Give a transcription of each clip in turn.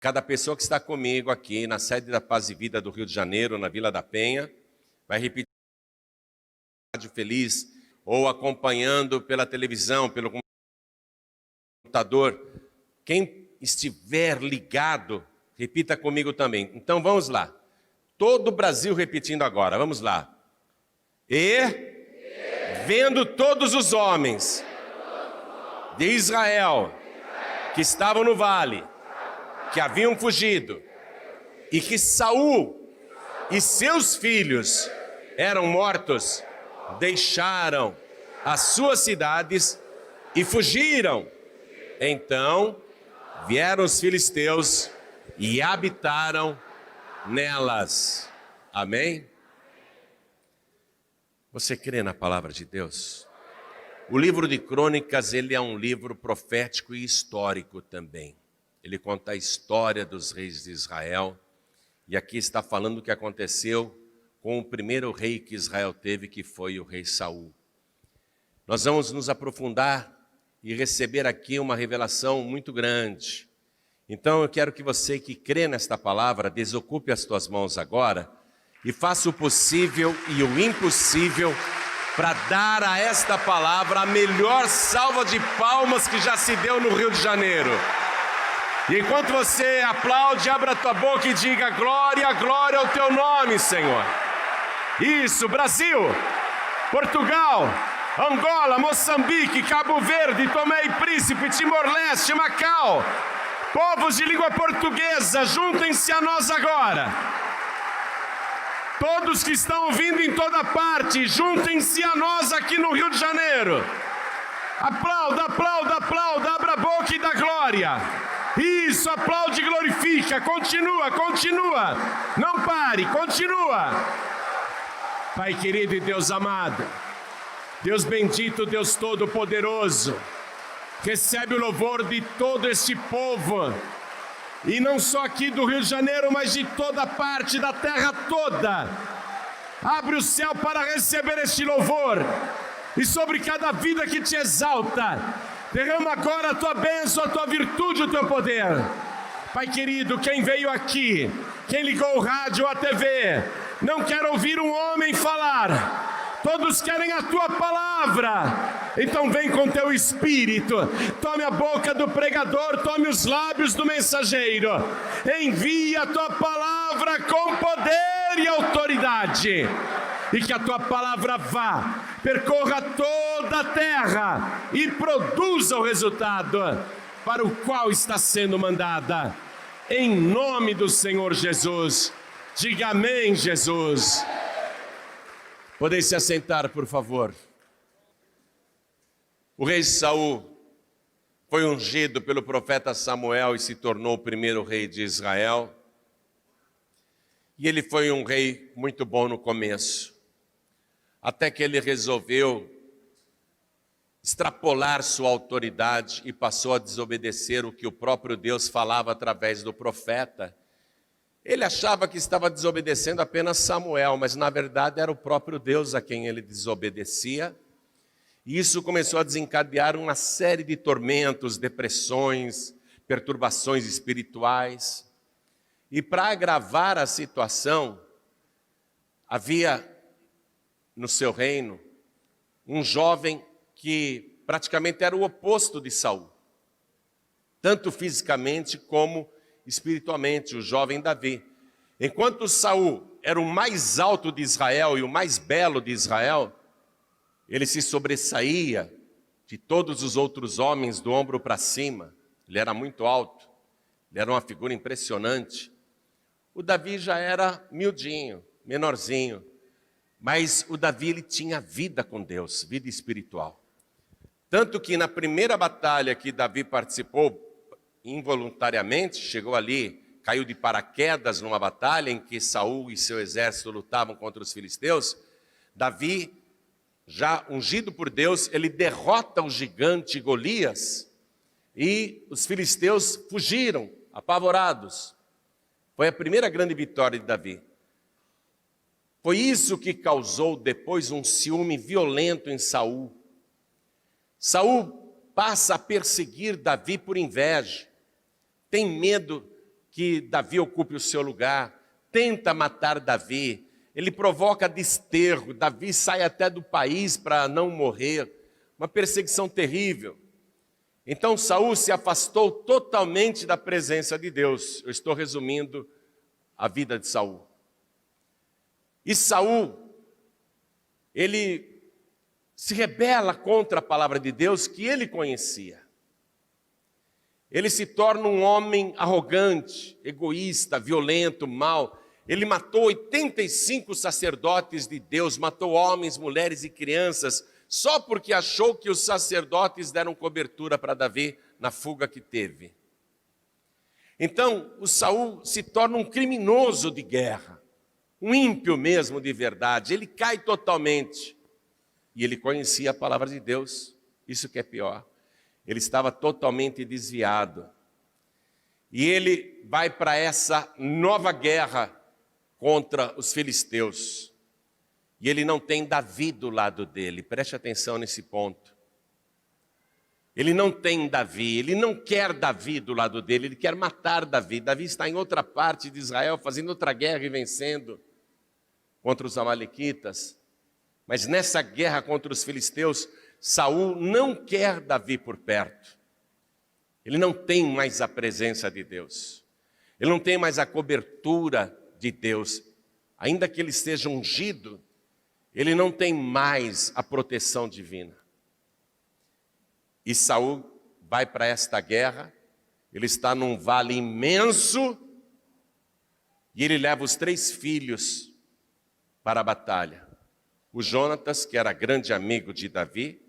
Cada pessoa que está comigo aqui na sede da Paz e Vida do Rio de Janeiro, na Vila da Penha, vai repetir feliz ou acompanhando pela televisão, pelo computador. Quem estiver ligado, repita comigo também. Então vamos lá. Todo o Brasil repetindo agora, vamos lá. Vendo todos os homens de Israel que estavam no vale, que haviam fugido, e que Saul e seus filhos eram mortos, deixaram as suas cidades e fugiram. Então vieram os filisteus e habitaram nelas. Amém? Você crê na palavra de Deus? O livro de Crônicas, ele é um livro profético e histórico também. Ele conta a história dos reis de Israel. E aqui está falando o que aconteceu com o primeiro rei que Israel teve, que foi o rei Saul. Nós vamos nos aprofundar e receber aqui uma revelação muito grande. Então eu quero que você que crê nesta palavra, desocupe as tuas mãos agora e faça o possível e o impossível para dar a esta palavra a melhor salva de palmas que já se deu no Rio de Janeiro. E enquanto você aplaude, abra a tua boca e diga: glória, glória ao teu nome, Senhor. Isso, Brasil, Portugal, Angola, Moçambique, Cabo Verde, Tomé e Príncipe, Timor-Leste, Macau, povos de língua portuguesa, juntem-se a nós agora. Todos que estão ouvindo em toda parte, juntem-se a nós aqui no Rio de Janeiro. Aplauda, aplauda, aplauda, abra a boca e dá glória. Isso, aplaude e glorifica, continua, continua, não pare, continua. Pai querido e Deus amado, Deus bendito, Deus todo-poderoso, recebe o louvor de todo este povo, e não só aqui do Rio de Janeiro, mas de toda parte da terra toda. Abre o céu para receber este louvor, e sobre cada vida que te exalta, derrama agora a tua bênção, a tua virtude, o teu poder. Pai querido, quem veio aqui, quem ligou o rádio ou a TV, não quer ouvir um homem falar, todos querem a tua palavra. Então vem com teu espírito, tome a boca do pregador, tome os lábios do mensageiro, envia a tua palavra com poder e autoridade, e que a tua palavra vá, percorra toda a terra e produza o resultado para o qual está sendo mandada, em nome do Senhor Jesus. Diga amém, Jesus. Podem se assentar, por favor. O rei Saul foi ungido pelo profeta Samuel e se tornou o primeiro rei de Israel. E ele foi um rei muito bom no começo, até que ele resolveu extrapolar sua autoridade e passou a desobedecer o que o próprio Deus falava através do profeta. Ele achava que estava desobedecendo apenas Samuel, mas na verdade era o próprio Deus a quem ele desobedecia. E isso começou a desencadear uma série de tormentos, depressões, perturbações espirituais. E para agravar a situação, havia no seu reino um jovem que praticamente era o oposto de Saul, tanto fisicamente como espiritualmente, o jovem Davi. Enquanto Saul era o mais alto de Israel e o mais belo de Israel, ele se sobressaía de todos os outros homens do ombro para cima. Ele era muito alto, ele era uma figura impressionante. O Davi já era miudinho, menorzinho, mas o Davi ele tinha vida com Deus, vida espiritual. Tanto que na primeira batalha que Davi participou, involuntariamente, chegou ali, caiu de paraquedas numa batalha em que Saul e seu exército lutavam contra os filisteus. Davi, já ungido por Deus, ele derrota o gigante Golias e os filisteus fugiram, apavorados. Foi a primeira grande vitória de Davi. Foi isso que causou depois um ciúme violento em Saul. Saul passa a perseguir Davi por inveja. Tem medo que Davi ocupe o seu lugar, tenta matar Davi, ele provoca desterro, Davi sai até do país para não morrer, uma perseguição terrível. Então Saul se afastou totalmente da presença de Deus. Eu estou resumindo a vida de Saul. E Saul, ele se rebela contra a palavra de Deus que ele conhecia. Ele se torna um homem arrogante, egoísta, violento, mau. Ele matou 85 sacerdotes de Deus, matou homens, mulheres e crianças, só porque achou que os sacerdotes deram cobertura para Davi na fuga que teve. Então, o Saul se torna um criminoso de guerra, um ímpio mesmo de verdade, ele cai totalmente. E ele conhecia a palavra de Deus, isso que é pior. Ele estava totalmente desviado. E ele vai para essa nova guerra contra os filisteus. E ele não tem Davi do lado dele, preste atenção nesse ponto. Ele não tem Davi, ele não quer Davi do lado dele, ele quer matar Davi. Davi está em outra parte de Israel, fazendo outra guerra e vencendo contra os amalequitas. Mas nessa guerra contra os filisteus, Saul não quer Davi por perto. Ele não tem mais a presença de Deus. Ele não tem mais a cobertura de Deus. Ainda que ele seja ungido, ele não tem mais a proteção divina. E Saul vai para esta guerra, ele está num vale imenso, e ele leva os 3 filhos para a batalha. O Jonatas, que era grande amigo de Davi,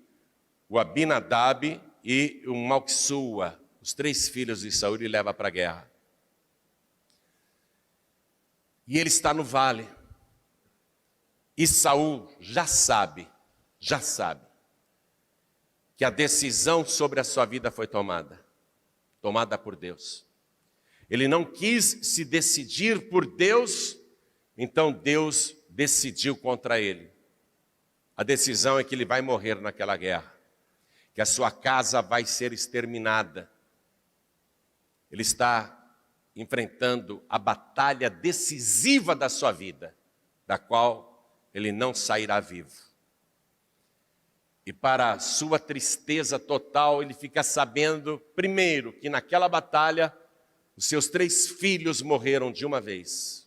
o Abinadab e o Malquissua, os 3 filhos de Saul, ele leva para a guerra. E ele está no vale. E Saul já sabe que a decisão sobre a sua vida foi tomada por Deus. Ele não quis se decidir por Deus, então Deus decidiu contra ele. A decisão é que ele vai morrer naquela guerra, que a sua casa vai ser exterminada. Ele está enfrentando a batalha decisiva da sua vida, da qual ele não sairá vivo. E para sua tristeza total, ele fica sabendo, primeiro, que naquela batalha, os seus 3 filhos morreram de uma vez.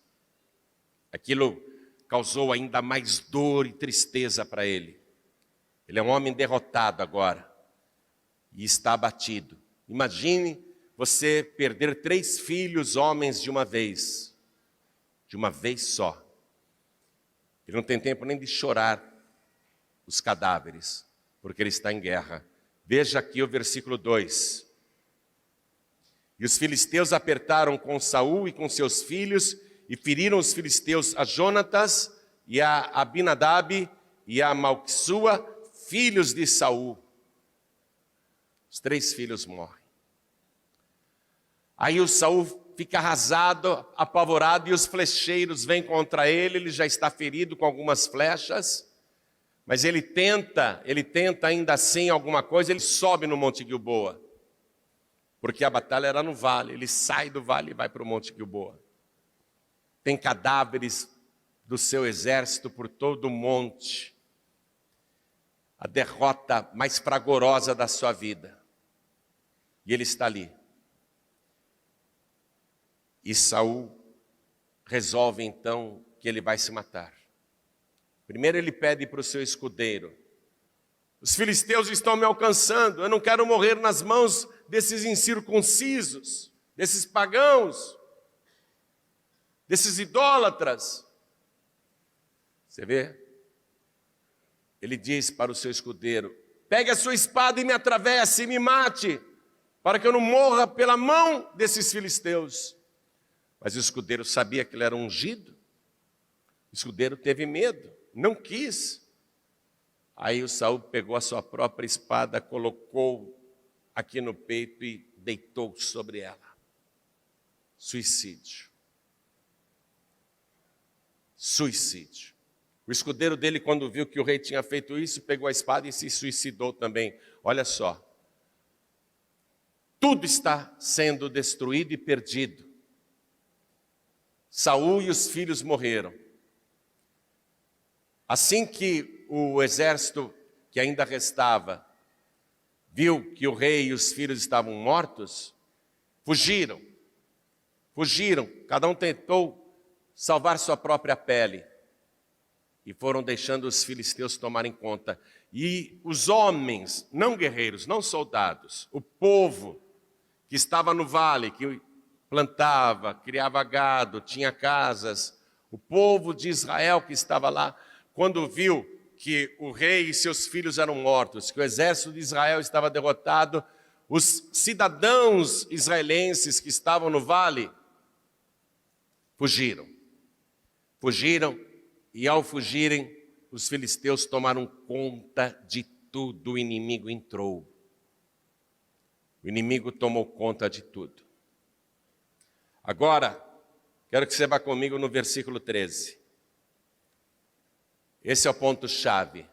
Aquilo causou ainda mais dor e tristeza para ele. Ele é um homem derrotado agora e está abatido. Imagine você perder 3 filhos homens de uma vez só. Ele não tem tempo nem de chorar os cadáveres, porque ele está em guerra. Veja aqui o versículo 2. E os filisteus apertaram com Saul e com seus filhos, e feriram os filisteus a Jonatas, e a Abinadab, e a Malquissua, filhos de Saul. Os 3 filhos morrem. Aí o Saul fica arrasado, apavorado, e os flecheiros vêm contra ele, ele já está ferido com algumas flechas, mas ele tenta ainda assim alguma coisa, ele sobe no Monte Gilboa, porque a batalha era no vale, ele sai do vale e vai para o Monte Gilboa. Tem cadáveres do seu exército por todo o monte, a derrota mais fragorosa da sua vida, e ele está ali. E Saul resolve então que ele vai se matar. Primeiro ele pede para o seu escudeiro: os filisteus estão me alcançando, eu não quero morrer nas mãos desses incircuncisos, desses pagãos, desses idólatras. Você vê? Ele diz para o seu escudeiro: pegue a sua espada e me atravesse e me mate, para que eu não morra pela mão desses filisteus. Mas o escudeiro sabia que ele era ungido. O escudeiro teve medo, não quis. Aí o Saul pegou a sua própria espada, colocou aqui no peito e deitou sobre ela. Suicídio. Suicídio. O escudeiro dele, quando viu que o rei tinha feito isso, pegou a espada e se suicidou também. Olha só. Tudo está sendo destruído e perdido. Saul e os filhos morreram. Assim que o exército que ainda restava viu que o rei e os filhos estavam mortos, fugiram. Cada um tentou salvar sua própria pele. E foram deixando os filisteus tomarem conta. E os homens, não guerreiros, não soldados, o povo que estava no vale, que plantava, criava gado, tinha casas, o povo de Israel que estava lá, quando viu que o rei e seus filhos eram mortos, que o exército de Israel estava derrotado, os cidadãos israelenses que estavam no vale fugiram. E ao fugirem, os filisteus tomaram conta de tudo, o inimigo entrou. O inimigo tomou conta de tudo. Agora, quero que você vá comigo no versículo 13. Esse é o ponto-chave.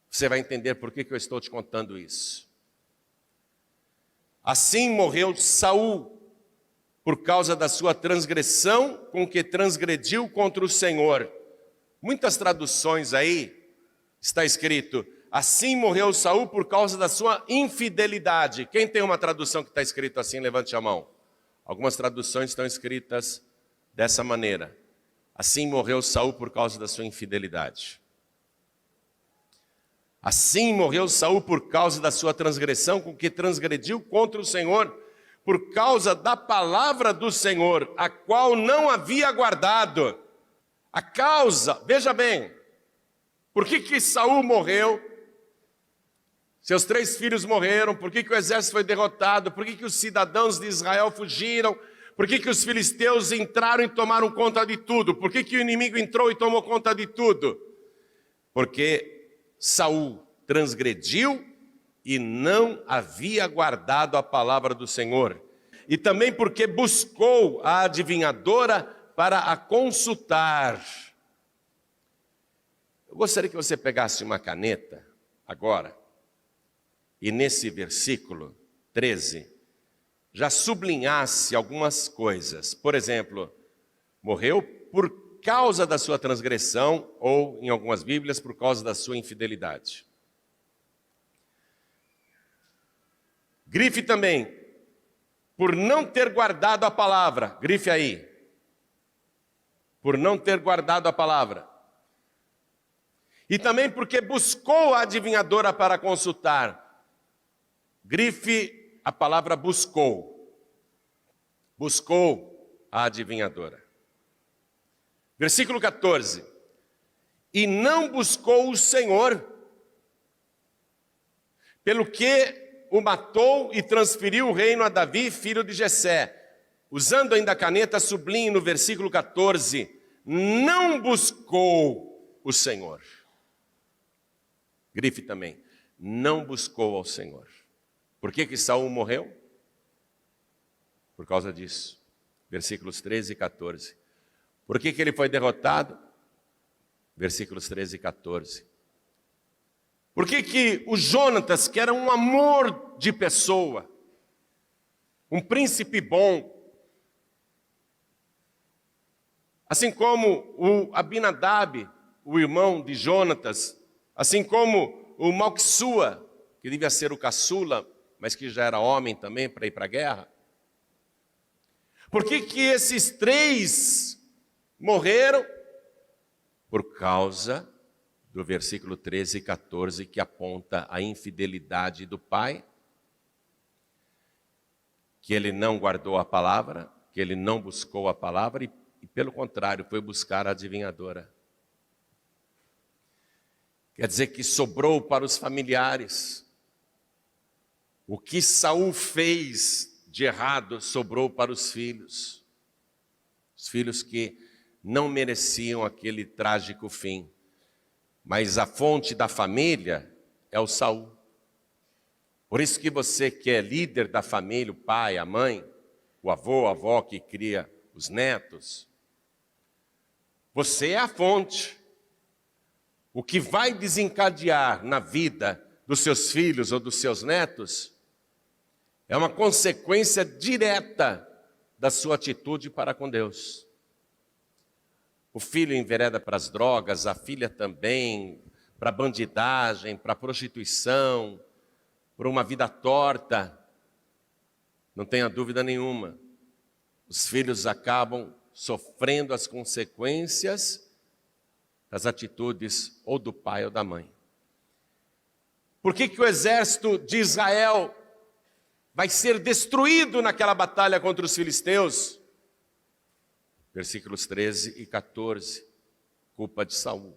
Você vai entender por que eu estou te contando isso. Assim morreu Saul, por causa da sua transgressão com que transgrediu contra o Senhor. Muitas traduções aí está escrito, assim morreu Saul por causa da sua infidelidade. Quem tem uma tradução que está escrito assim, levante a mão. Algumas traduções estão escritas dessa maneira. Assim morreu Saul por causa da sua infidelidade. Assim morreu Saul por causa da sua transgressão com que transgrediu contra o Senhor, por causa da palavra do Senhor, a qual não havia guardado. A causa, veja bem, por que Saul morreu? Seus 3 filhos morreram, por que o exército foi derrotado? Por que os cidadãos de Israel fugiram? Por que os filisteus entraram e tomaram conta de tudo? Por que o inimigo entrou e tomou conta de tudo? Porque Saul transgrediu e não havia guardado a palavra do Senhor. E também porque buscou a adivinhadora para a consultar. Eu gostaria que você pegasse uma caneta agora e nesse versículo 13 já sublinhasse algumas coisas. Por exemplo, morreu por causa da sua transgressão ou, em algumas Bíblias, por causa da sua infidelidade. Grife também, por não ter guardado a palavra. Grife aí. Por não ter guardado a palavra. E também porque buscou a adivinhadora para consultar. Grife a palavra buscou. Buscou a adivinhadora. Versículo 14. E não buscou o Senhor, pelo que o matou e transferiu o reino a Davi, filho de Jessé. Usando ainda a caneta, sublinhe no versículo 14. Não buscou o Senhor. Grife também. Não buscou ao Senhor. Por que Saul morreu? Por causa disso. Versículos 13 e 14. Por que ele foi derrotado? Versículos 13 e 14. Por que o Jonatas, que era um amor de pessoa, um príncipe bom, assim como o Abinadab, o irmão de Jonatas, assim como o Malquissua, que devia ser o caçula, mas que já era homem também para ir para a guerra. Por que esses 3 morreram? Por causa do versículo 13 e 14, que aponta a infidelidade do pai, que ele não guardou a palavra, que ele não buscou a palavra e pelo contrário, foi buscar a adivinhadora. Quer dizer que sobrou para os familiares. O que Saul fez de errado sobrou para os filhos. Os filhos que não mereciam aquele trágico fim. Mas a fonte da família é o Saul. Por isso que você que é líder da família, o pai, a mãe, o avô, a avó que cria os netos, você é a fonte. O que vai desencadear na vida dos seus filhos ou dos seus netos é uma consequência direta da sua atitude para com Deus. O filho envereda para as drogas, a filha também, para a bandidagem, para a prostituição, por uma vida torta. Não tenha dúvida nenhuma, os filhos acabam sofrendo as consequências das atitudes ou do pai ou da mãe. Por que o exército de Israel vai ser destruído naquela batalha contra os filisteus? Versículos 13 e 14, culpa de Saul.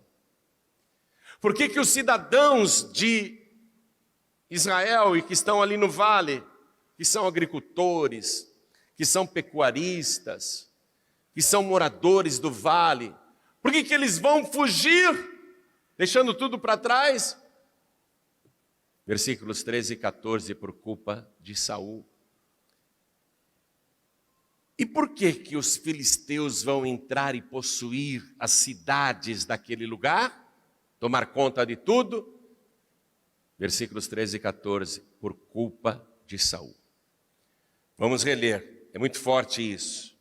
Por que os cidadãos de Israel e que estão ali no vale, que são agricultores, que são pecuaristas, que são moradores do vale, por que eles vão fugir, deixando tudo para trás? Versículos 13 e 14, por culpa de Saul. E por que os filisteus vão entrar e possuir as cidades daquele lugar? Tomar conta de tudo? Versículos 13 e 14, por culpa de Saul. Vamos reler, é muito forte isso.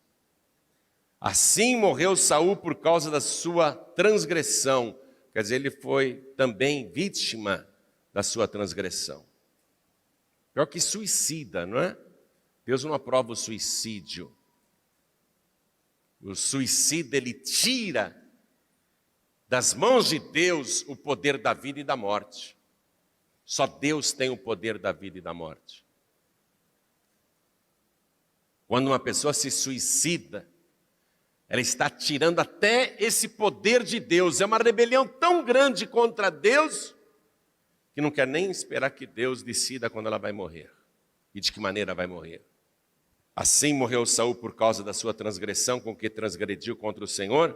Assim morreu Saul por causa da sua transgressão. Quer dizer, ele foi também vítima da sua transgressão. Pior que suicida, não é? Deus não aprova o suicídio. O suicida, ele tira das mãos de Deus o poder da vida e da morte. Só Deus tem o poder da vida e da morte. Quando uma pessoa se suicida, ela está tirando até esse poder de Deus. É uma rebelião tão grande contra Deus que não quer nem esperar que Deus decida quando ela vai morrer e de que maneira vai morrer. Assim morreu Saul por causa da sua transgressão com que transgrediu contra o Senhor,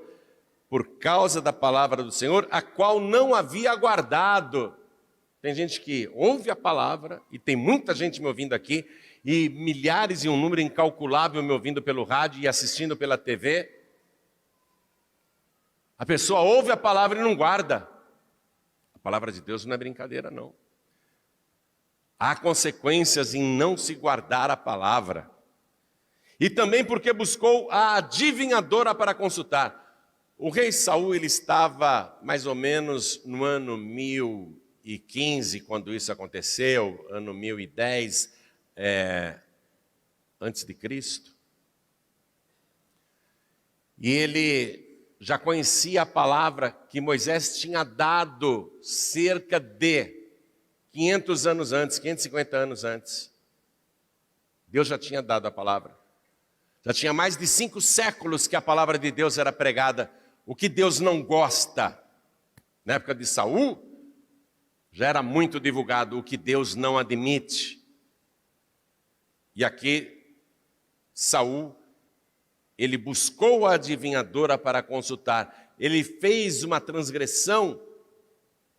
por causa da palavra do Senhor, a qual não havia aguardado. Tem gente que ouve a palavra, e tem muita gente me ouvindo aqui, e milhares e um número incalculável me ouvindo pelo rádio e assistindo pela TV. A pessoa ouve a palavra e não guarda. A palavra de Deus não é brincadeira, não. Há consequências em não se guardar a palavra. E também porque buscou a adivinhadora para consultar. O rei Saul, ele estava mais ou menos no ano 1015, quando isso aconteceu, ano 1010, antes de Cristo. E ele já conhecia a palavra que Moisés tinha dado cerca de 500 anos antes, 550 anos antes. Deus já tinha dado a palavra. Já tinha mais de 5 séculos que a palavra de Deus era pregada. O que Deus não gosta, na época de Saul, já era muito divulgado, o que Deus não admite. E aqui, Saul, ele buscou a adivinhadora para consultar. Ele fez uma transgressão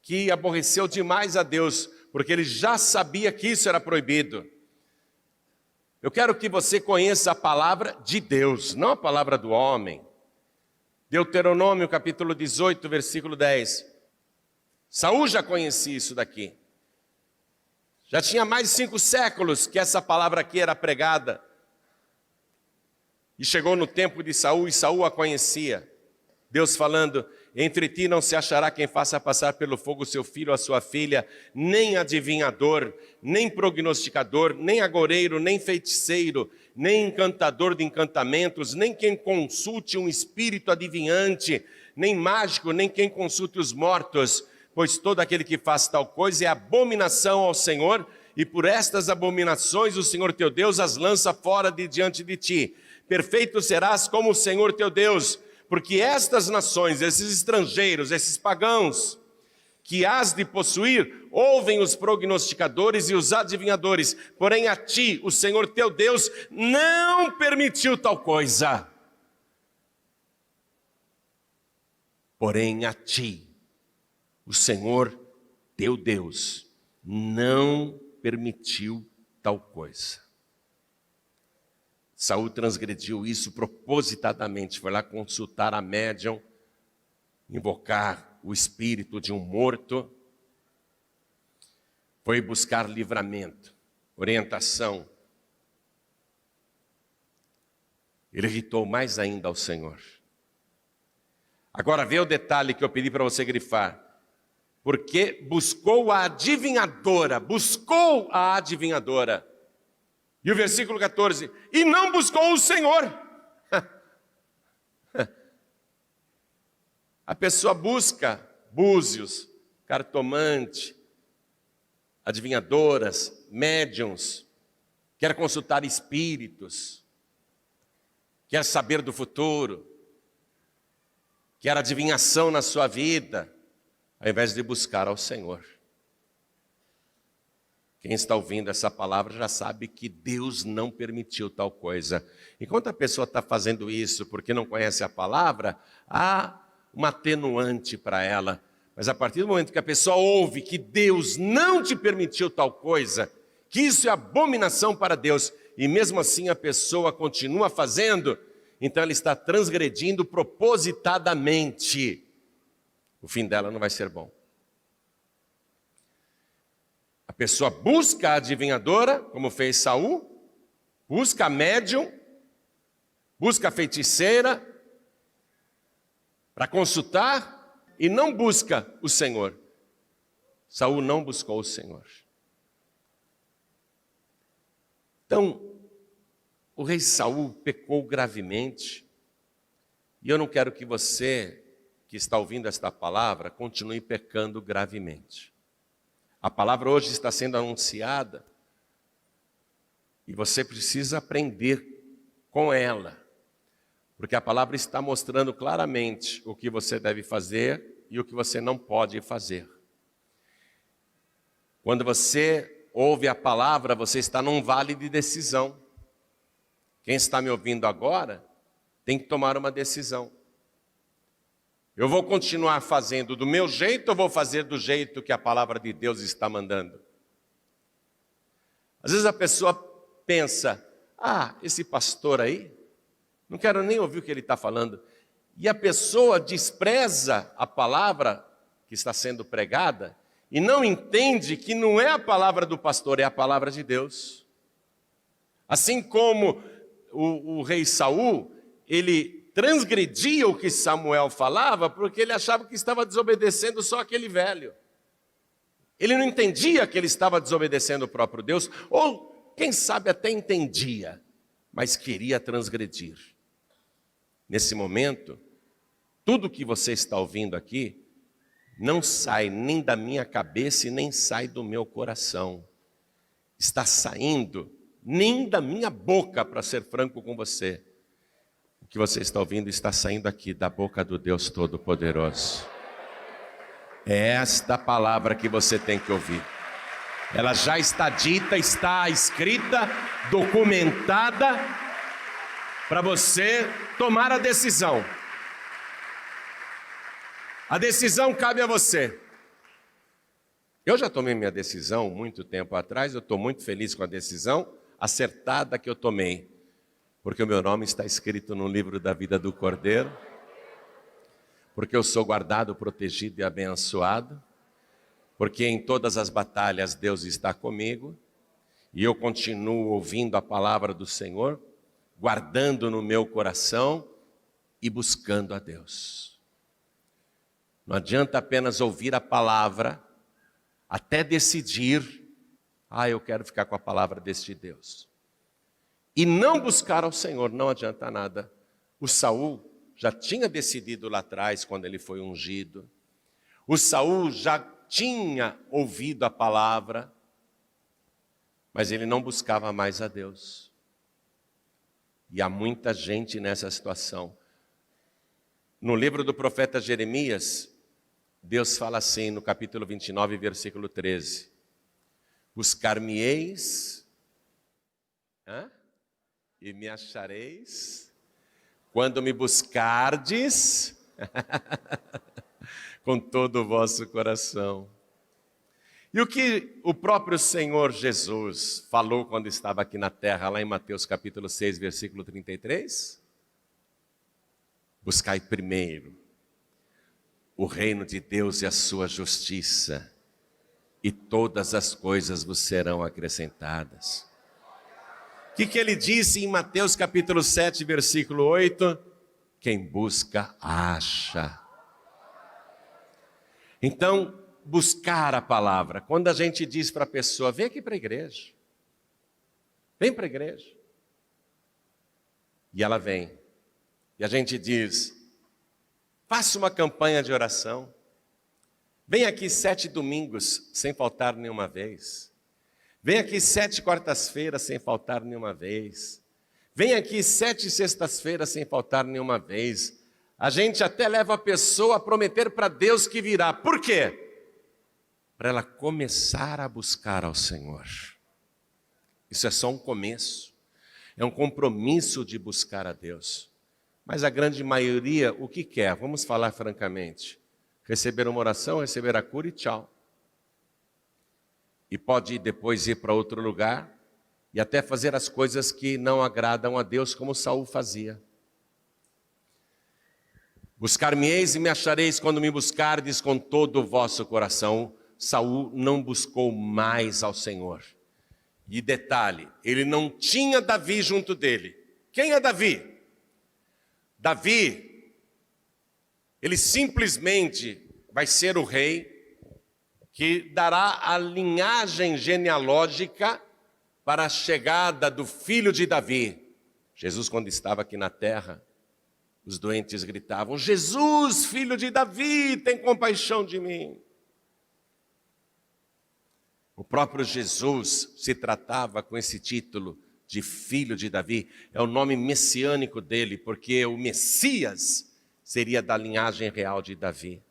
que aborreceu demais a Deus, porque ele já sabia que isso era proibido. Eu quero que você conheça a palavra de Deus, não a palavra do homem. Deuteronômio capítulo 18, versículo 10. Saul já conhecia isso daqui. Já tinha mais de 5 séculos que essa palavra aqui era pregada. E chegou no tempo de Saul e Saul a conhecia. Deus falando, entre ti não se achará quem faça passar pelo fogo seu filho ou a sua filha, nem adivinhador, nem prognosticador, nem agoreiro, nem feiticeiro, nem encantador de encantamentos, nem quem consulte um espírito adivinhante, nem mágico, nem quem consulte os mortos, pois todo aquele que faz tal coisa é abominação ao Senhor, e por estas abominações o Senhor teu Deus as lança fora de diante de ti. Perfeito serás como o Senhor teu Deus, porque estas nações, esses estrangeiros, esses pagãos, que hás de possuir, ouvem os prognosticadores e os adivinhadores, porém a ti, o Senhor teu Deus, não permitiu tal coisa. Porém a ti, o Senhor teu Deus, não permitiu tal coisa. Saul transgrediu isso propositadamente, foi lá consultar a médium, invocar o espírito de um morto, foi buscar livramento, orientação. Ele irritou mais ainda ao Senhor. Agora vê o detalhe que eu pedi para você grifar. Porque buscou a adivinhadora, E o versículo 14, e não buscou o Senhor. A pessoa busca búzios, cartomante, adivinhadoras, médiums, quer consultar espíritos, quer saber do futuro, quer adivinhação na sua vida, ao invés de buscar ao Senhor. Quem está ouvindo essa palavra já sabe que Deus não permitiu tal coisa. Enquanto a pessoa está fazendo isso porque não conhece a palavra, há uma atenuante para ela. Mas a partir do momento que a pessoa ouve que Deus não te permitiu tal coisa, que isso é abominação para Deus, e mesmo assim a pessoa continua fazendo, então ela está transgredindo propositadamente. O fim dela não vai ser bom. A pessoa busca a adivinhadora, como fez Saul, busca a médium, busca a feiticeira, para consultar, e não busca o Senhor. Saul não buscou o Senhor. Então, o rei Saul pecou gravemente, e eu não quero que você, que está ouvindo esta palavra, continue pecando gravemente. A palavra hoje está sendo anunciada e você precisa aprender com ela, porque a palavra está mostrando claramente o que você deve fazer e o que você não pode fazer. Quando você ouve a palavra, você está num vale de decisão. Quem está me ouvindo agora tem que tomar uma decisão. Eu vou continuar fazendo do meu jeito ou vou fazer do jeito que a palavra de Deus está mandando? Às vezes a pessoa pensa, esse pastor aí, não quero nem ouvir o que ele está falando. E a pessoa despreza a palavra que está sendo pregada e não entende que não é a palavra do pastor, é a palavra de Deus. Assim como o rei Saul, ele transgredia o que Samuel falava, porque ele achava que estava desobedecendo só aquele velho. Ele não entendia que ele estava desobedecendo o próprio Deus, ou quem sabe até entendia, mas queria transgredir. Nesse momento, tudo que você está ouvindo aqui, não sai nem da minha cabeça e nem sai do meu coração. Está saindo nem da minha boca, para ser franco com você. O que você está ouvindo está saindo aqui da boca do Deus Todo-Poderoso. É esta palavra que você tem que ouvir. Ela já está dita, está escrita, documentada, para você tomar a decisão. A decisão cabe a você. Eu já tomei minha decisão muito tempo atrás, eu estou muito feliz com a decisão acertada que eu tomei. Porque o meu nome está escrito no livro da vida do Cordeiro, porque eu sou guardado, protegido e abençoado, porque em todas as batalhas Deus está comigo, e eu continuo ouvindo a palavra do Senhor, guardando no meu coração e buscando a Deus. Não adianta apenas ouvir a palavra, até decidir, eu quero ficar com a palavra deste Deus. E não buscar ao Senhor, não adianta nada. O Saul já tinha decidido lá atrás, quando ele foi ungido. O Saul já tinha ouvido a palavra, mas ele não buscava mais a Deus. E há muita gente nessa situação. No livro do profeta Jeremias, Deus fala assim, no capítulo 29, versículo 13. Buscar-me-eis... e me achareis, quando me buscardes, com todo o vosso coração. E o que o próprio Senhor Jesus falou quando estava aqui na terra, lá em Mateus capítulo 6, versículo 33? Buscai primeiro o reino de Deus e a sua justiça, e todas as coisas vos serão acrescentadas. O que ele disse em Mateus capítulo 7, versículo 8? Quem busca, acha. Então, buscar a palavra. Quando a gente diz para a pessoa, vem aqui para a igreja. Vem para a igreja. E ela vem. E a gente diz, faça uma campanha de oração. Vem aqui 7 domingos, sem faltar nenhuma vez. Vem aqui 7 quartas-feiras, sem faltar nenhuma vez. Vem aqui 7 sextas-feiras, sem faltar nenhuma vez. A gente até leva a pessoa a prometer para Deus que virá. Por quê? Para ela começar a buscar ao Senhor. Isso é só um começo. É um compromisso de buscar a Deus. Mas a grande maioria, o que quer? Vamos falar francamente. Receber uma oração, receber a cura e tchau. E pode depois ir para outro lugar e até fazer as coisas que não agradam a Deus, como Saul fazia. Buscar-me-eis e me achareis quando me buscardes com todo o vosso coração. Saul não buscou mais ao Senhor. E detalhe, ele não tinha Davi junto dele. Quem é Davi? Davi, ele simplesmente vai ser o rei que dará a linhagem genealógica para a chegada do filho de Davi. Jesus, quando estava aqui na terra, os doentes gritavam, Jesus, filho de Davi, tem compaixão de mim. O próprio Jesus se tratava com esse título de filho de Davi. É o nome messiânico dele, porque o Messias seria da linhagem real de Davi.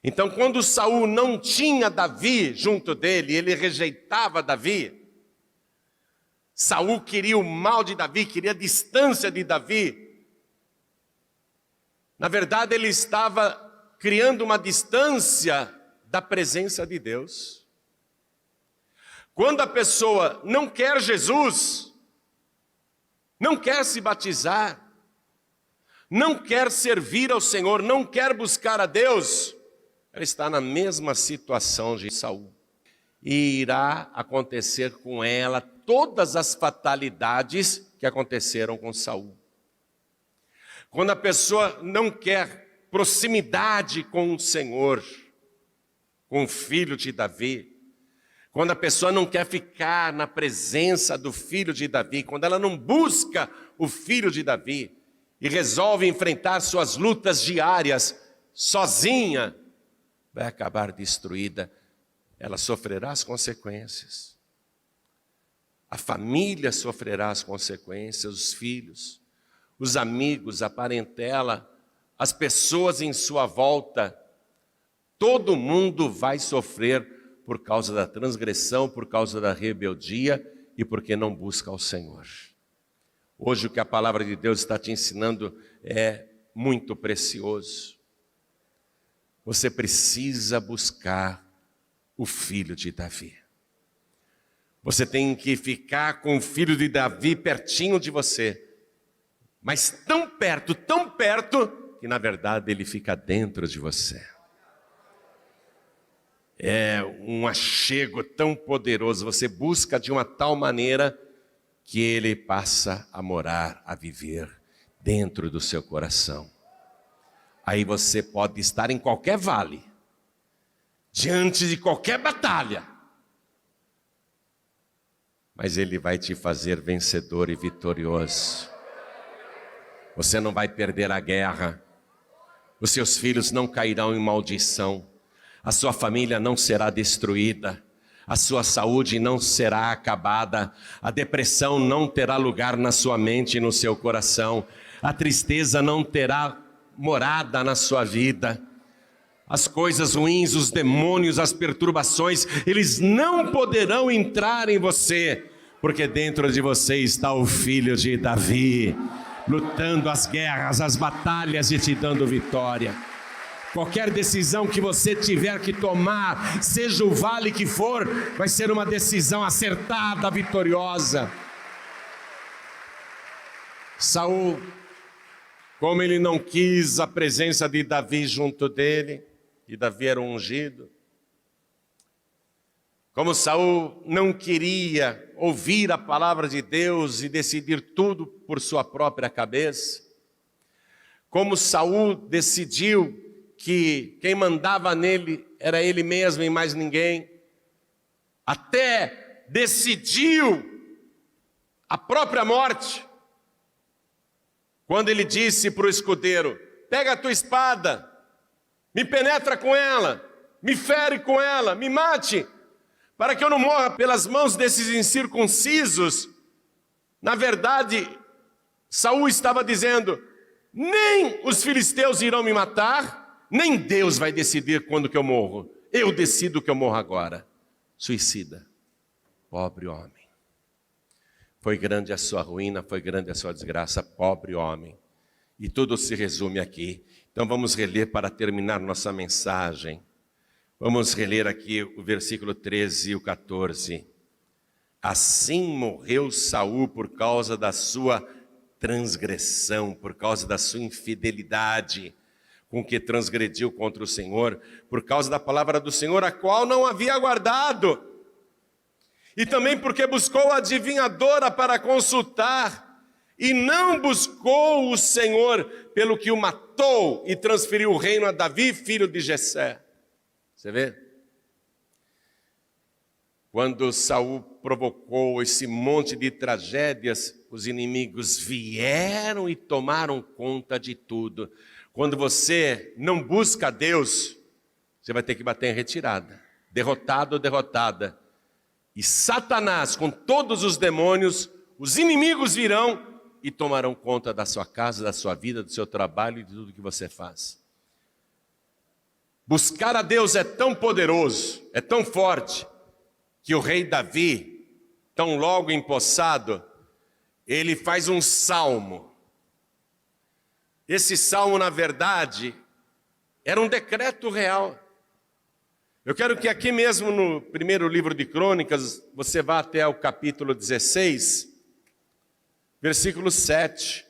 Então, quando Saul não tinha Davi junto dele, ele rejeitava Davi. Saul queria o mal de Davi, queria a distância de Davi. Na verdade, ele estava criando uma distância da presença de Deus. Quando a pessoa não quer Jesus, não quer se batizar, não quer servir ao Senhor, não quer buscar a Deus, ela está na mesma situação de Saul. E irá acontecer com ela todas as fatalidades que aconteceram com Saul. Quando a pessoa não quer proximidade com o Senhor, com o filho de Davi, quando a pessoa não quer ficar na presença do filho de Davi, quando ela não busca o filho de Davi e resolve enfrentar suas lutas diárias sozinha, vai acabar destruída. Ela sofrerá as consequências. A família sofrerá as consequências, os filhos, os amigos, a parentela, as pessoas em sua volta. Todo mundo vai sofrer por causa da transgressão, por causa da rebeldia e porque não busca ao Senhor. Hoje o que a palavra de Deus está te ensinando é muito precioso. Você precisa buscar o filho de Davi. Você tem que ficar com o filho de Davi pertinho de você, mas tão perto, que na verdade ele fica dentro de você. É um achego tão poderoso, você busca de uma tal maneira que ele passa a morar, a viver dentro do seu coração. Aí você pode estar em qualquer vale, diante de qualquer batalha, mas ele vai te fazer vencedor e vitorioso. Você não vai perder a guerra, os seus filhos não cairão em maldição, a sua família não será destruída, a sua saúde não será acabada, a depressão não terá lugar na sua mente e no seu coração, a tristeza não terá morada na sua vida, as coisas ruins, os demônios, as perturbações, eles não poderão entrar em você, porque dentro de você está o filho de Davi, lutando as guerras, as batalhas e te dando vitória. Qualquer decisão que você tiver que tomar, seja o vale que for, vai ser uma decisão acertada, vitoriosa. Saul, como ele não quis a presença de Davi junto dele, e Davi era um ungido, como Saul não queria ouvir a palavra de Deus e decidir tudo por sua própria cabeça, como Saul decidiu que quem mandava nele era ele mesmo e mais ninguém. Até decidiu a própria morte, quando ele disse para o escudeiro: pega a tua espada, me penetra com ela, me fere com ela, me mate, para que eu não morra pelas mãos desses incircuncisos. Na verdade, Saul estava dizendo: nem os filisteus irão me matar, nem Deus vai decidir quando que eu morro. Eu decido que eu morro agora. Suicida. Pobre homem. Foi grande a sua ruína, foi grande a sua desgraça, pobre homem. E tudo se resume aqui. Então vamos reler para terminar nossa mensagem. Vamos reler aqui o versículo 13 e o 14. Assim morreu Saul por causa da sua transgressão, por causa da sua infidelidade, com que transgrediu contra o Senhor, por causa da palavra do Senhor, a qual não havia guardado. E também porque buscou a adivinhadora para consultar, e não buscou o Senhor, pelo que o matou e transferiu o reino a Davi, filho de Jessé. Você vê? Quando Saul provocou esse monte de tragédias, os inimigos vieram e tomaram conta de tudo. Quando você não busca a Deus, você vai ter que bater em retirada. Derrotado ou derrotada. E Satanás, com todos os demônios, os inimigos virão e tomarão conta da sua casa, da sua vida, do seu trabalho e de tudo que você faz. Buscar a Deus é tão poderoso, é tão forte, que o rei Davi, tão logo empossado, ele faz um salmo. Esse salmo, na verdade, era um decreto real. Eu quero que aqui mesmo no primeiro livro de Crônicas, você vá até o capítulo 16, versículo 7.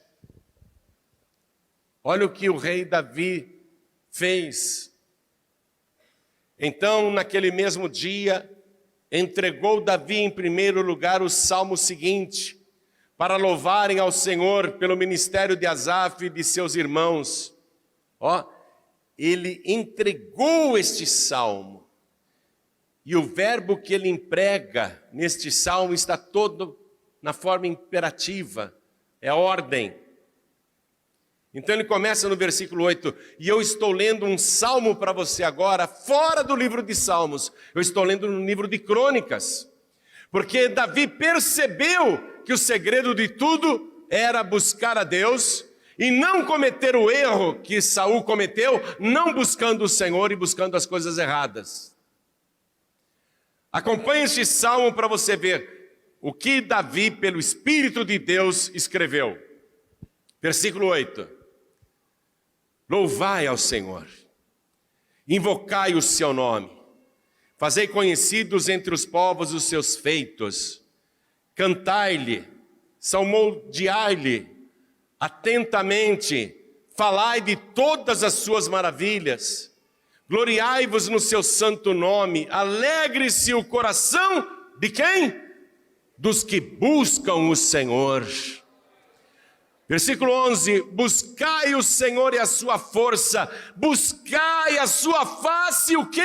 Olha o que o rei Davi fez. Então, naquele mesmo dia, entregou Davi em primeiro lugar o salmo seguinte, para louvarem ao Senhor pelo ministério de Asaf e de seus irmãos. Ele entregou este salmo. E o verbo que ele emprega neste salmo está todo na forma imperativa, é ordem. Então ele começa no versículo 8, e eu estou lendo um salmo para você agora, fora do livro de Salmos, eu estou lendo no livro de Crônicas, porque Davi percebeu que o segredo de tudo era buscar a Deus, e não cometer o erro que Saul cometeu, não buscando o Senhor e buscando as coisas erradas. Acompanhe este salmo para você ver o que Davi, pelo Espírito de Deus, escreveu. Versículo 8. Louvai ao Senhor, invocai o seu nome, fazei conhecidos entre os povos os seus feitos, cantai-lhe, salmodiai-lhe atentamente, falai de todas as suas maravilhas, gloriai-vos no seu santo nome, alegre-se o coração de quem? Dos que buscam o Senhor. Versículo 11, buscai o Senhor e a sua força, buscai a sua face, o quê?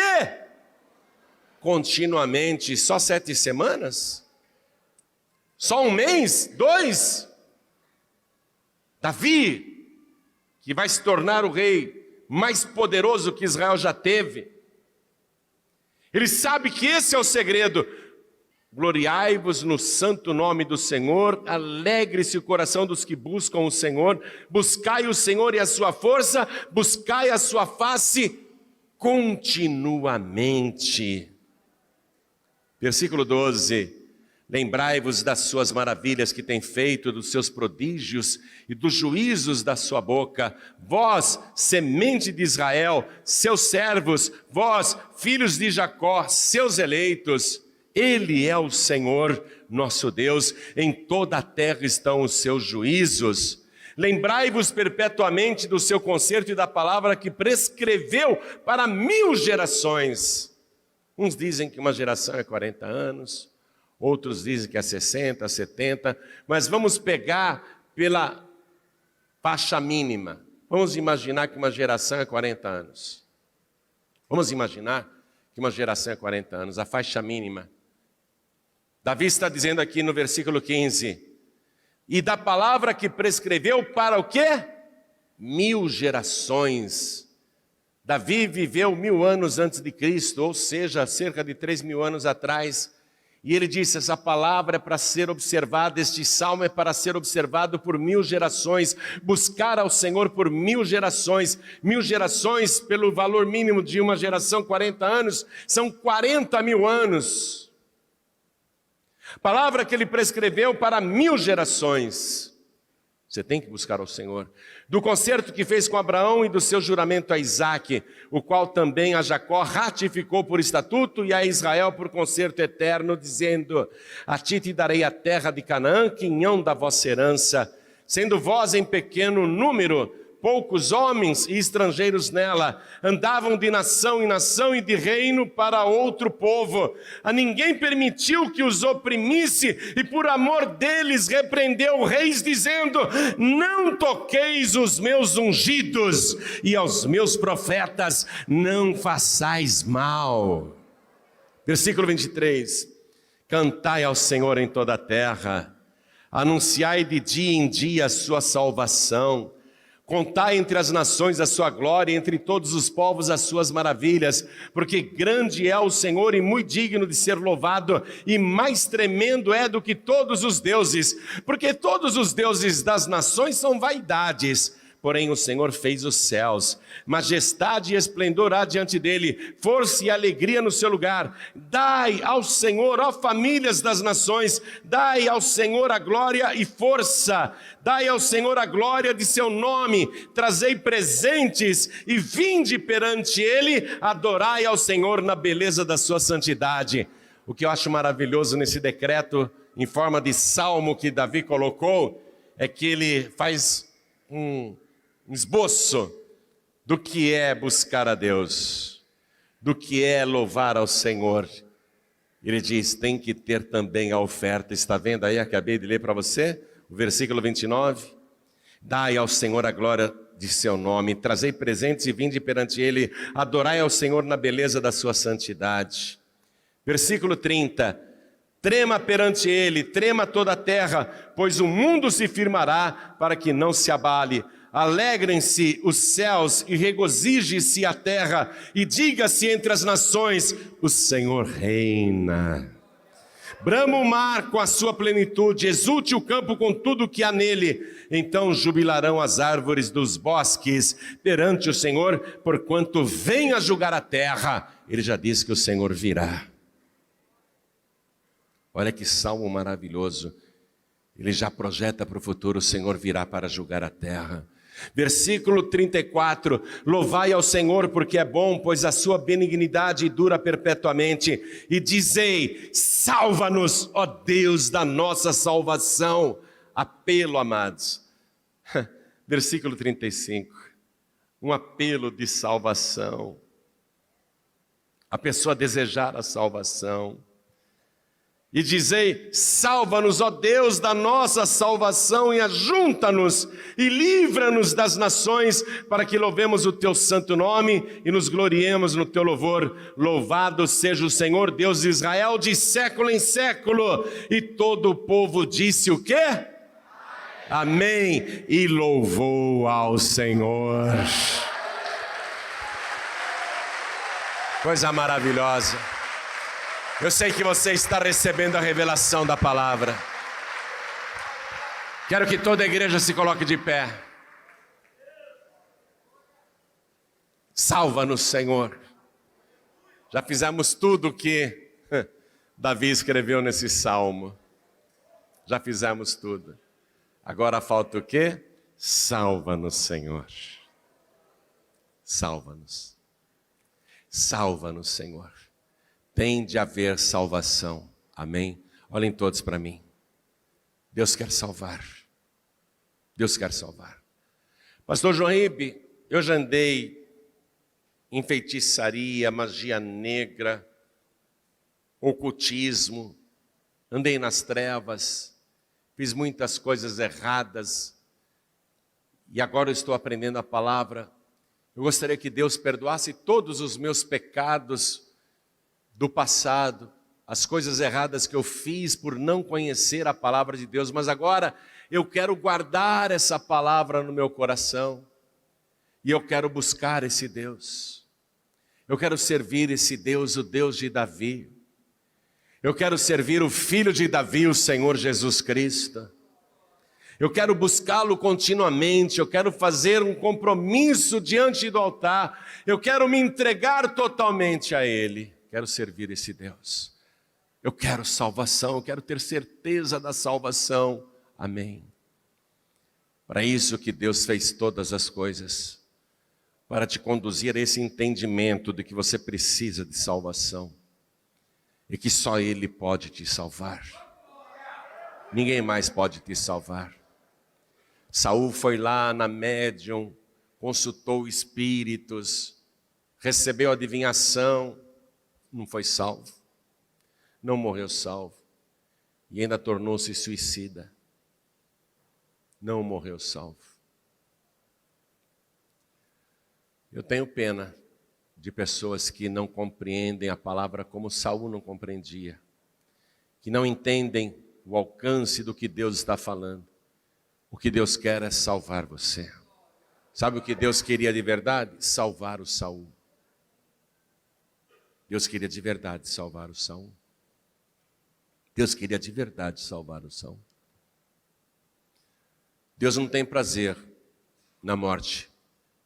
Continuamente, só 7 semanas? Só um mês? 2? Davi, que vai se tornar o rei mais poderoso que Israel já teve, ele sabe que esse é o segredo. Gloriai-vos no santo nome do Senhor, alegre-se o coração dos que buscam o Senhor, buscai o Senhor e a sua força, buscai a sua face continuamente. Versículo 12, lembrai-vos das suas maravilhas que tem feito, dos seus prodígios e dos juízos da sua boca, vós, semente de Israel, seus servos, vós, filhos de Jacó, seus eleitos. Ele é o Senhor, nosso Deus, em toda a terra estão os seus juízos. Lembrai-vos perpetuamente do seu concerto e da palavra que prescreveu para 1000 gerações. Uns dizem que uma geração é 40 anos, outros dizem que é 60, 70, mas vamos pegar pela faixa mínima, Vamos imaginar que uma geração é 40 anos. Vamos imaginar que uma geração é 40 anos, a faixa mínima. Davi está dizendo aqui no versículo 15, e da palavra que prescreveu para o quê? 1000 gerações. Davi viveu 1000 anos antes de Cristo, ou seja, cerca de 3000 anos atrás. E ele disse, essa palavra é para ser observada, este salmo é para ser observado por 1000 gerações, buscar ao Senhor por 1000 gerações, 1000 gerações pelo valor mínimo de uma geração, 40 anos, são 40.000 anos. Palavra que ele prescreveu para 1000 gerações. Você tem que buscar ao Senhor. Do concerto que fez com Abraão e do seu juramento a Isaque, o qual também a Jacó ratificou por estatuto e a Israel por concerto eterno, dizendo, a ti te darei a terra de Canaã, quinhão da vossa herança, sendo vós em pequeno número, poucos homens e estrangeiros nela, andavam de nação em nação e de reino para outro povo. A ninguém permitiu que os oprimisse e por amor deles repreendeu reis dizendo, não toqueis os meus ungidos e aos meus profetas não façais mal. Versículo 23, cantai ao Senhor em toda a terra, anunciai de dia em dia a sua salvação, contai entre as nações a sua glória, entre todos os povos as suas maravilhas, porque grande é o Senhor e muito digno de ser louvado, e mais tremendo é do que todos os deuses, porque todos os deuses das nações são vaidades, porém o Senhor fez os céus, majestade e esplendor há diante dele, força e alegria no seu lugar. Dai ao Senhor, ó famílias das nações, dai ao Senhor a glória e força, dai ao Senhor a glória de seu nome, trazei presentes e vinde perante ele, adorai ao Senhor na beleza da sua santidade. O que eu acho maravilhoso nesse decreto, em forma de salmo que Davi colocou, é que ele faz um esboço do que é buscar a Deus, do que é louvar ao Senhor. Ele diz, tem que ter também a oferta. Está vendo aí, acabei de ler para você, o versículo 29. Dai ao Senhor a glória de seu nome, trazei presentes e vinde perante ele, adorai ao Senhor na beleza da sua santidade. Versículo 30, trema perante ele, trema toda a terra, pois o mundo se firmará para que não se abale. Alegrem-se os céus e regozije-se a terra, e diga-se entre as nações, o Senhor reina. Brama o mar com a sua plenitude, exulte o campo com tudo o que há nele. Então jubilarão as árvores dos bosques perante o Senhor, porquanto vem a julgar a terra. Ele já disse que o Senhor virá. Olha que salmo maravilhoso. Ele já projeta para o futuro, o Senhor virá para julgar a terra. Versículo 34, louvai ao Senhor porque é bom, pois a sua benignidade dura perpetuamente, e dizei, salva-nos, ó Deus da nossa salvação. Apelo, amados. Versículo 35, um apelo de salvação, a pessoa desejar a salvação. E dizei, salva-nos, ó Deus, da nossa salvação, e ajunta-nos, e livra-nos das nações, para que louvemos o teu santo nome, e nos gloriemos no teu louvor. Louvado seja o Senhor, Deus de Israel, de século em século. E todo o povo disse o quê? Amém. E louvou ao Senhor. Coisa maravilhosa. Eu sei que você está recebendo a revelação da palavra. Quero que toda a igreja se coloque de pé. Salva-nos, Senhor. Já fizemos tudo o que Davi escreveu nesse salmo. Já fizemos tudo. Agora falta o quê? Salva-nos, Senhor. Salva-nos. Salva-nos, Senhor. Tem de haver salvação, amém? Olhem todos para mim. Deus quer salvar. Deus quer salvar. Pastor João Ribe, eu já andei em feitiçaria, magia negra, ocultismo, andei nas trevas, fiz muitas coisas erradas, e agora eu estou aprendendo a palavra. Eu gostaria que Deus perdoasse todos os meus pecados do passado, as coisas erradas que eu fiz por não conhecer a palavra de Deus, mas agora eu quero guardar essa palavra no meu coração, e eu quero buscar esse Deus. Eu quero servir esse Deus, o Deus de Davi. Eu quero servir o Filho de Davi, o Senhor Jesus Cristo. Eu quero buscá-lo continuamente, eu quero fazer um compromisso diante do altar, eu quero me entregar totalmente a Ele, quero servir esse Deus. Eu quero salvação, eu quero ter certeza da salvação. Amém. Para isso que Deus fez todas as coisas, para te conduzir a esse entendimento de que você precisa de salvação e que só Ele pode te salvar. Ninguém mais pode te salvar. Saul foi lá na médium, consultou espíritos, recebeu adivinhação, não foi salvo, não morreu salvo e ainda tornou-se suicida. Não morreu salvo. Eu tenho pena de pessoas que não compreendem a palavra como Saul não compreendia, que não entendem o alcance do que Deus está falando. O que Deus quer é salvar você. Sabe o que Deus queria de verdade? Salvar o Saul. Deus queria de verdade salvar o Saul. Deus queria de verdade salvar o Saul. Deus não tem prazer na morte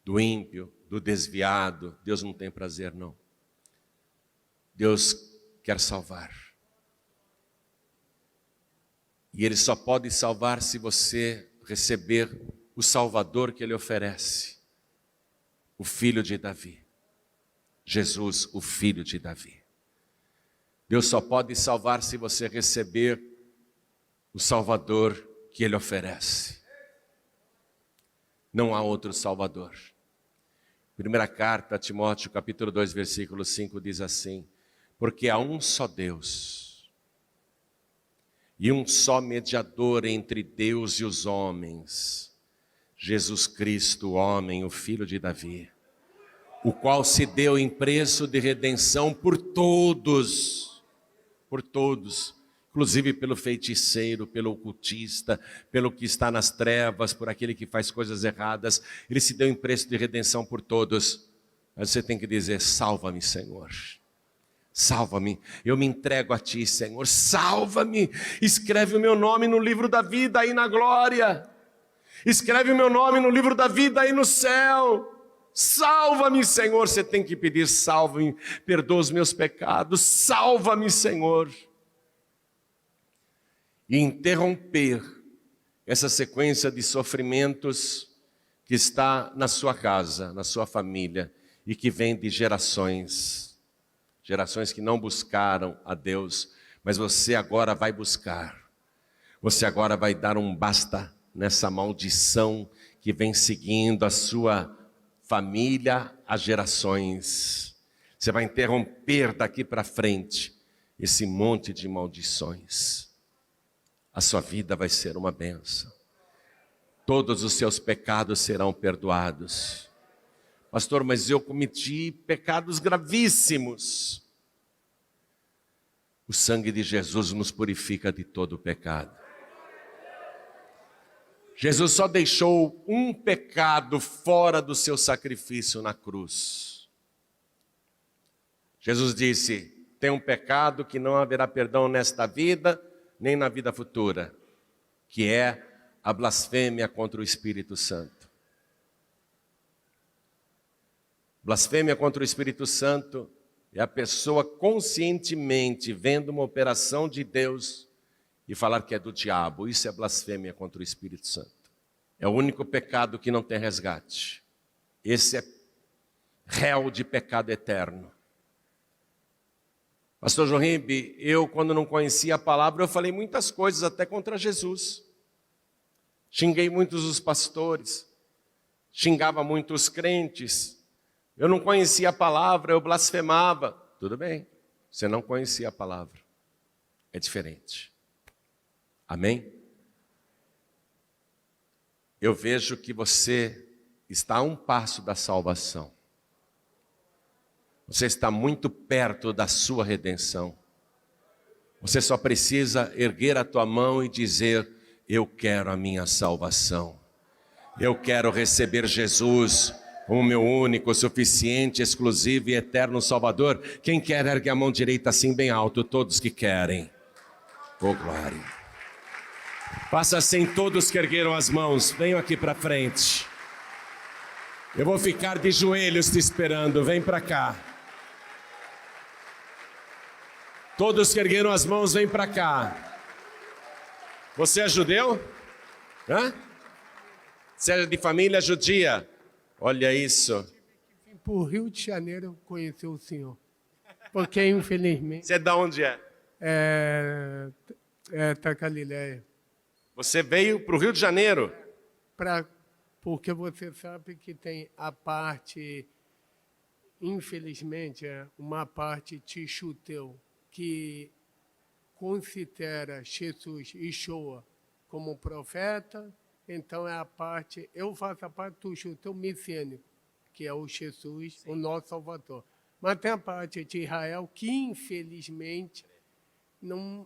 do ímpio, do desviado. Deus não tem prazer, não. Deus quer salvar. E Ele só pode salvar se você receber o Salvador que Ele oferece. O Filho de Davi. Jesus, o Filho de Davi. Deus só pode salvar se você receber o Salvador que Ele oferece. Não há outro Salvador. Primeira carta a Timóteo, capítulo 2, versículo 5, diz assim: porque há um só Deus, e um só mediador entre Deus e os homens, Jesus Cristo, o homem, o Filho de Davi, o qual se deu em preço de redenção por todos, inclusive pelo feiticeiro, pelo ocultista, pelo que está nas trevas, por aquele que faz coisas erradas. Ele se deu em preço de redenção por todos. Mas você tem que dizer: salva-me, Senhor. Salva-me, eu me entrego a Ti, Senhor. Salva-me, escreve o meu nome no livro da vida aí na glória. Escreve o meu nome no livro da vida aí no céu. Salva-me, Senhor. Você tem que pedir: salva-me, perdoa os meus pecados. Salva-me, Senhor. E interromper essa sequência de sofrimentos que está na sua casa, na sua família, e que vem de gerações que não buscaram a Deus, mas você agora vai buscar. Você agora vai dar um basta nessa maldição que vem seguindo a sua família há gerações. Você vai interromper daqui para frente esse monte de maldições. A sua vida vai ser uma bênção. Todos os seus pecados serão perdoados. Pastor, mas eu cometi pecados gravíssimos. O sangue de Jesus nos purifica de todo o pecado. Jesus só deixou um pecado fora do seu sacrifício na cruz. Jesus disse: tem um pecado que não haverá perdão nesta vida, nem na vida futura, que é a blasfêmia contra o Espírito Santo. Blasfêmia contra o Espírito Santo é a pessoa conscientemente vendo uma operação de Deus e falar que é do diabo. Isso é blasfêmia contra o Espírito Santo. É o único pecado que não tem resgate. Esse é réu de pecado eterno. Pastor Jorimbe, eu quando não conhecia a palavra, eu falei muitas coisas até contra Jesus. Xinguei muitos os pastores, xingava muitos crentes. Eu não conhecia a palavra, eu blasfemava. Tudo bem, você não conhecia a palavra. É diferente. Amém? eu vejo que você está a um passo da salvação. Você está muito perto da sua redenção. Você só precisa erguer a tua mão e dizer: eu quero a minha salvação. Eu quero receber Jesus como meu único, suficiente, exclusivo e eterno Salvador. Quem quer, ergue a mão direita assim bem alto, todos que querem. Oh, glória. Faça assim, todos que ergueram as mãos, venham aqui para frente. Eu vou ficar de joelhos te esperando, vem para cá. Todos que ergueram as mãos, vem para cá. Você é judeu? Hã? Você é de família judia? Olha isso. Vim para o Rio de Janeiro conhecer o senhor. Porque, infelizmente... Você é de onde é? Da Galileia. Você veio para o Rio de Janeiro? Porque você sabe que tem a parte, infelizmente, uma parte tixuteu, que considera Jesus Yeshua como profeta. Então é a parte, eu faço a parte do tixuteu messiânico, que é o Jesus, sim, o nosso Salvador. Mas tem a parte de Israel que, infelizmente, não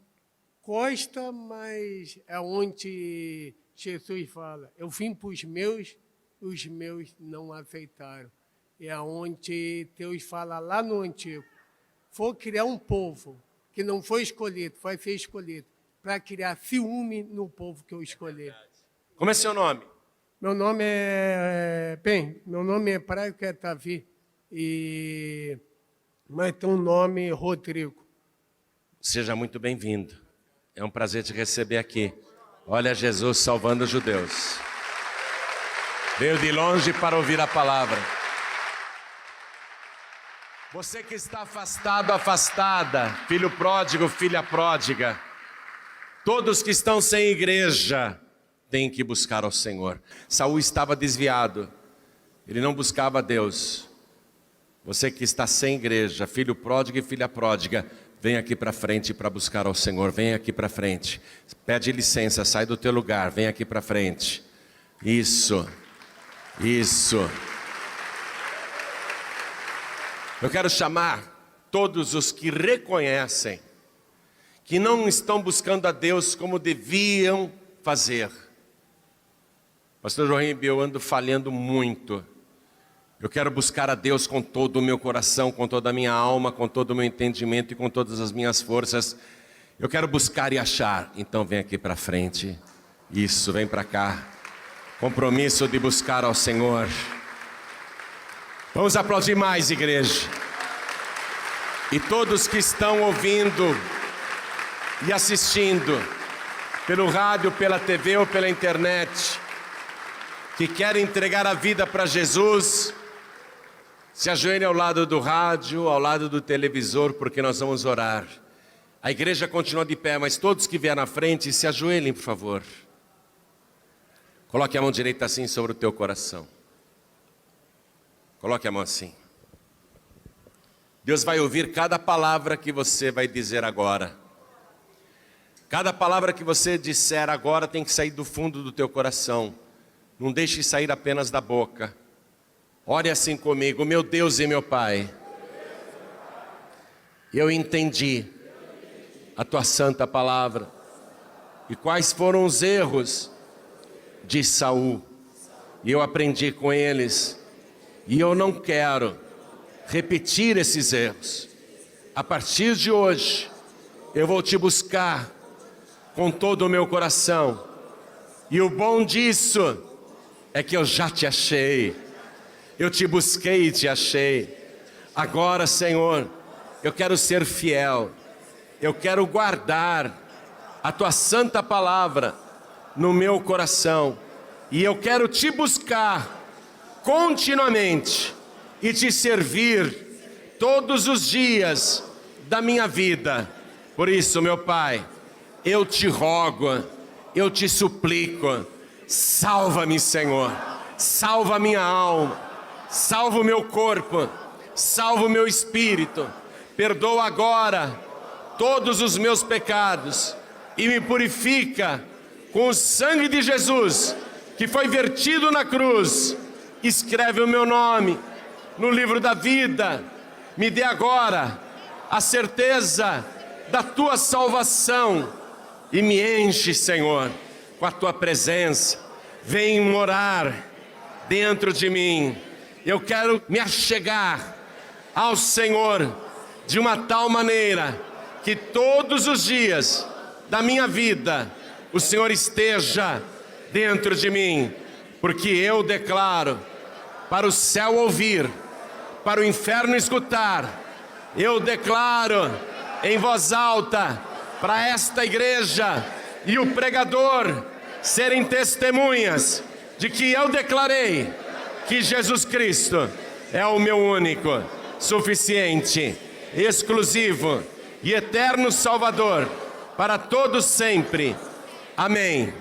gosta, mas é onde Jesus fala: eu vim para os meus não aceitaram. É onde Deus fala lá no Antigo: vou criar um povo que não foi escolhido, vai ser escolhido, para criar ciúme no povo que eu escolhi. Como é seu nome? Meu nome é Praio Quetavi, mas tem um nome Rodrigo. Seja muito bem-vindo. É um prazer te receber aqui. Olha Jesus salvando os judeus. Veio de longe para ouvir a palavra. Você que está afastado, afastada, filho pródigo, filha pródiga, todos que estão sem igreja, têm que buscar ao Senhor. Saul estava desviado, ele não buscava a Deus. Você que está sem igreja, filho pródigo e filha pródiga, vem aqui para frente para buscar ao Senhor, vem aqui para frente. Pede licença, sai do teu lugar, vem aqui para frente. Isso. Eu quero chamar todos os que reconhecem que não estão buscando a Deus como deviam fazer. Pastor Joaquim, eu ando falhando muito. Eu quero buscar a Deus com todo o meu coração, com toda a minha alma, com todo o meu entendimento e com todas as minhas forças. Eu quero buscar e achar. Então vem aqui para frente. Isso, vem para cá. Compromisso de buscar ao Senhor. Vamos aplaudir mais, igreja. E todos que estão ouvindo e assistindo, pelo rádio, pela TV ou pela internet, que querem entregar a vida para Jesus, se ajoelhem ao lado do rádio, ao lado do televisor, porque nós vamos orar. A igreja continua de pé, mas todos que vieram à frente, se ajoelhem, por favor. Coloque a mão direita assim sobre o teu coração. Coloque a mão assim. Deus vai ouvir cada palavra que você vai dizer agora. Cada palavra que você disser agora tem que sair do fundo do teu coração. Não deixe sair apenas da boca. Ore assim comigo: meu Deus e meu Pai, eu entendi a tua santa palavra e quais foram os erros de Saul, e eu aprendi com eles, e eu não quero repetir esses erros. A partir de hoje eu vou te buscar com todo o meu coração, e o bom disso é que eu já te achei. Eu te busquei e te achei. Agora, Senhor, eu quero ser fiel. Eu quero guardar a tua santa palavra no meu coração. E eu quero te buscar continuamente e te servir todos os dias da minha vida. Por isso, meu Pai, eu te rogo, eu te suplico, salva-me, Senhor. Salva a minha alma. Salva o meu corpo, salva o meu espírito, perdoa agora todos os meus pecados e me purifica com o sangue de Jesus que foi vertido na cruz, escreve o meu nome no livro da vida. Me dê agora a certeza da tua salvação e me enche, Senhor, com a tua presença. Vem morar dentro de mim. Eu quero me achegar ao Senhor de uma tal maneira que todos os dias da minha vida o Senhor esteja dentro de mim, porque eu declaro para o céu ouvir, para o inferno escutar. Eu declaro em voz alta para esta igreja e o pregador serem testemunhas de que eu declarei que Jesus Cristo é o meu único, suficiente, exclusivo e eterno Salvador para todos sempre. Amém.